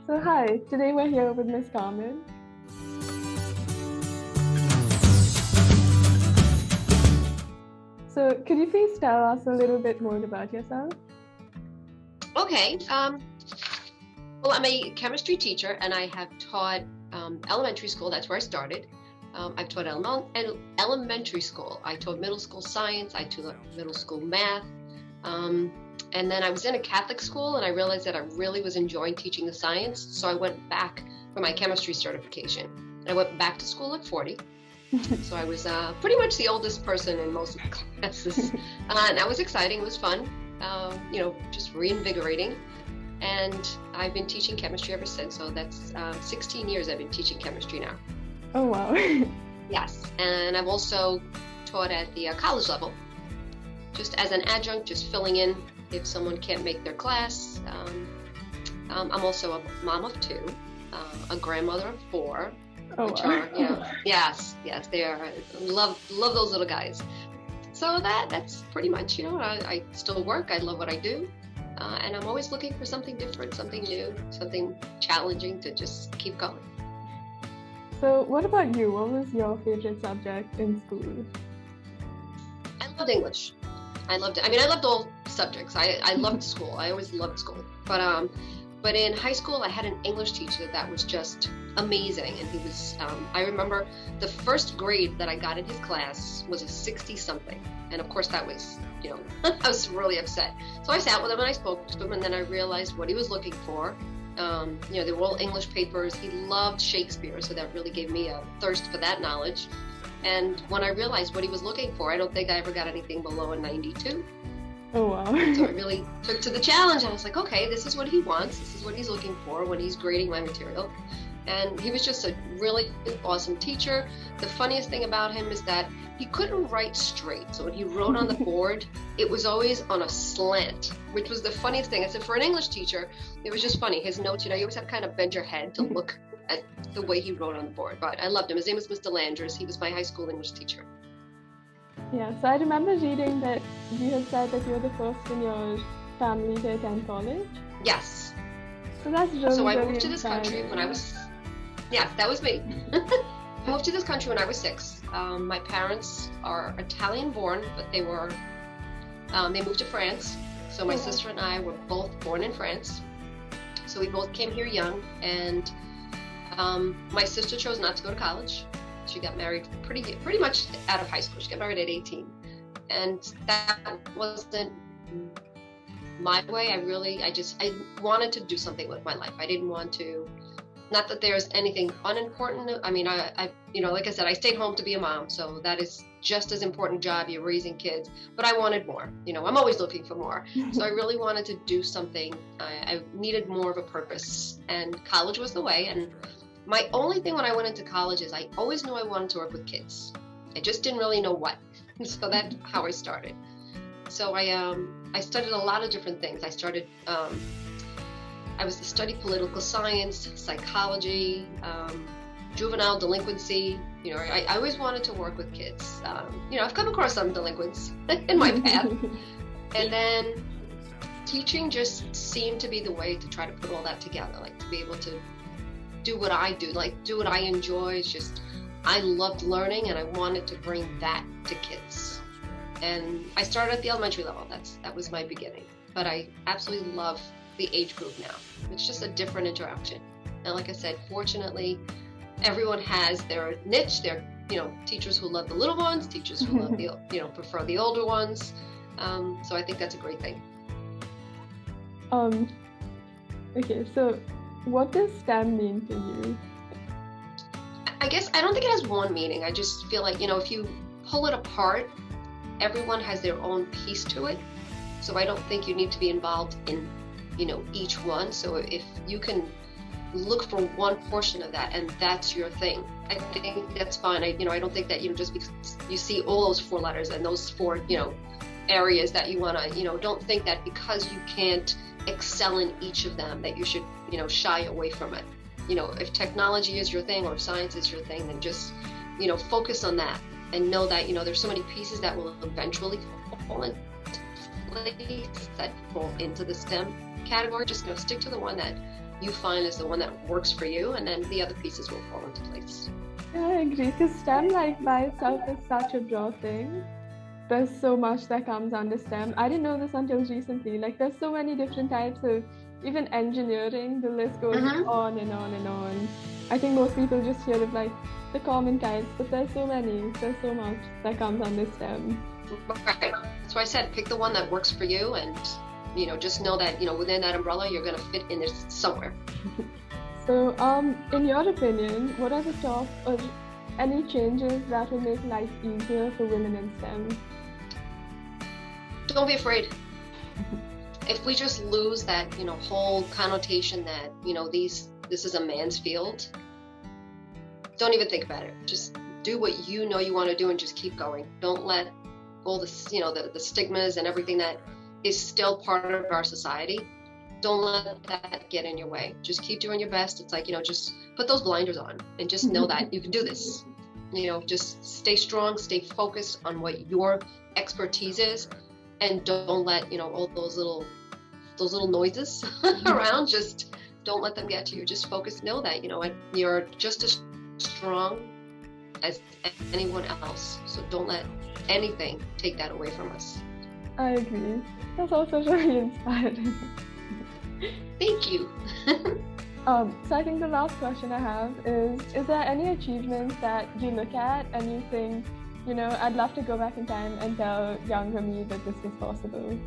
So hi, today we're here with Miss Carmen. So could you please tell us a little bit more about yourself? Okay. Well, I'm a chemistry teacher, and I have taught elementary school. That's where I started. I've taught elementary school. I taught middle school science. I taught middle school math. And then I was in a Catholic school, and I realized that I really was enjoying teaching the science. So I went back for my chemistry certification. And I went back to school at 40. So I was pretty much the oldest person in most of the classes. And that was exciting. It was fun, just reinvigorating. And I've been teaching chemistry ever since. So that's 16 years I've been teaching chemistry now. Oh, wow. Yes. And I've also taught at the college level, just as an adjunct, just filling in if someone can't make their class. I'm also a mom of 2, a grandmother of 4. Oh, Which wow. are, yes, they are. Love those little guys. So that's pretty much, I still work. I love what I do. And I'm always looking for something different, something new, something challenging to just keep going. So what about you? What was your favorite subject in school? I loved English. I loved it. I loved all subjects. I loved school. I always loved school. But in high school, I had an English teacher that was just amazing. And he was, I remember the first grade that I got in his class was a 60-something. And of course that was, I was really upset. So I sat with him and I spoke to him, and then I realized what he was looking for. They were all English papers. He loved Shakespeare, so that really gave me a thirst for that knowledge. And when I realized what he was looking for, I don't think I ever got anything below a 92. Oh, wow. So I really took to the challenge. I was like, okay, this is what he wants. This is what he's looking for when he's grading my material. And he was just a really awesome teacher. The funniest thing about him is that he couldn't write straight. So when he wrote on the board, it was always on a slant, which was the funniest thing. I said, for an English teacher, it was just funny. His notes, you always have to kind of bend your head to look at the way he wrote on the board. But I loved him. His name was Mr. Landers. He was my high school English teacher. Yeah, so I remember reading that you had said that you were the first in your family to attend college. Yes. So that's really, So I really moved to this country when I was, yes, that was me. I moved to this country when I was 6. My parents are Italian born, but they moved to France. So my sister and I were both born in France. So we both came here young, and my sister chose not to go to college. She got married pretty much out of high school. She got married at 18. And that wasn't my way. I wanted to do something with my life. I didn't want to, not that there's anything unimportant. I like I said, I stayed home to be a mom. So that is just as important job. You're raising kids, but I wanted more. I'm always looking for more. So I really wanted to do something. I needed more of a purpose, and college was the way. And my only thing when I went into college is I always knew I wanted to work with kids. I just didn't really know what. So that's how I started. So I studied a lot of different things. I studied political science, psychology, juvenile delinquency. I always wanted to work with kids. I've come across some delinquents in my path. And then teaching just seemed to be the way to try to put all that together, like to be able to do what I do, do what I enjoy. It's just, I loved learning, and I wanted to bring that to kids. And I started at the elementary level. That was my beginning. But I absolutely love the age group now. It's just a different interaction. And like I said, fortunately, everyone has their niche. There are, teachers who love the little ones, teachers who love prefer the older ones. So I think that's a great thing. Okay, so what does STEM mean to you? I guess I don't think it has one meaning. I just feel like, if you pull it apart, everyone has their own piece to it. So I don't think you need to be involved in, each one. So if you can look for one portion of that and that's your thing, I think that's fine. I don't think that, just because you see all those 4 letters and those 4, areas that you want to, don't think that because you can't excel in each of them that you should, shy away from it. If technology is your thing or science is your thing, then just, focus on that and know that, there's so many pieces that will eventually fall into place that fall into the STEM category. Just, stick to the one that you find is the one that works for you, and then the other pieces will fall into place. Yeah, I agree, because STEM, like, by itself is such a broad thing. There's so much that comes under STEM. I didn't know this until recently. Like, there's so many different types of, even engineering, the list goes on and on and on. I think most people just hear of, like, the common types, but there's so much that comes under STEM. Right. That's why I said pick the one that works for you, and just know that within that umbrella you're going to fit in there somewhere. So, in your opinion, what are the top or any changes that will make life easier for women in STEM? Don't be afraid. If we just lose that whole connotation that this is a man's field, don't even think about it. Just do what you know you want to do and just keep going. Don't let all this, the stigmas and everything that is still part of our society, don't let that get in your way. Just keep doing your best. It's like, just put those blinders on and just know that you can do this. Just stay strong, stay focused on what your expertise is, and don't let, all those little noises around, just don't let them get to you. Just focus, know that, you're just as strong as anyone else. So don't let anything take that away from us. I agree. That's also really inspiring. Thank you. So I think the last question I have is there any achievements that you look at and you think, I'd love to go back in time and tell younger me that this was possible?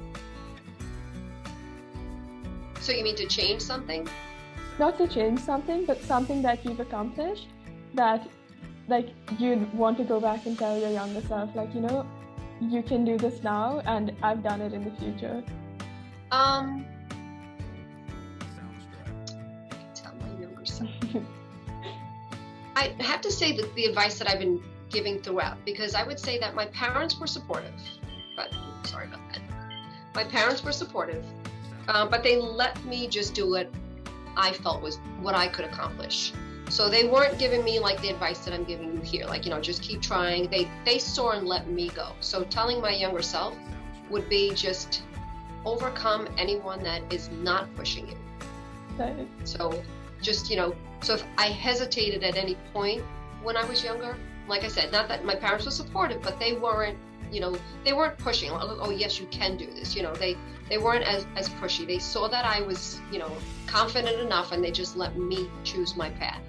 So you mean to change something? Not to change something, but something that you've accomplished that, like, you'd want to go back and tell your younger self, like, you can do this now, and I've done it in the future. Tell my younger self. I have to say that the advice that I've been giving throughout, because I would say that my parents were supportive, but sorry about that. My parents were supportive, but they let me just do what I felt was what I could accomplish. So they weren't giving me like the advice that I'm giving you here, like, just keep trying. They saw and let me go. So telling my younger self would be just overcome anyone that is not pushing you. Right. So just, so if I hesitated at any point when I was younger, like I said, not that my parents were supportive, but they weren't, they weren't pushing, like, oh yes, you can do this. They weren't as pushy. They saw that I was, confident enough, and they just let me choose my path.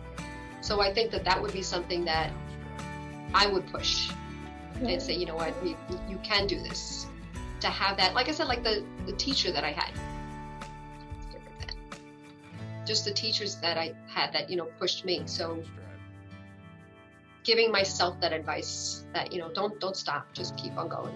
So I think that would be something that I would push and say, what, you can do this. To have that, like I said, like the teacher that I had. Just the teachers that I had that, pushed me. So giving myself that advice that, don't stop, just keep on going.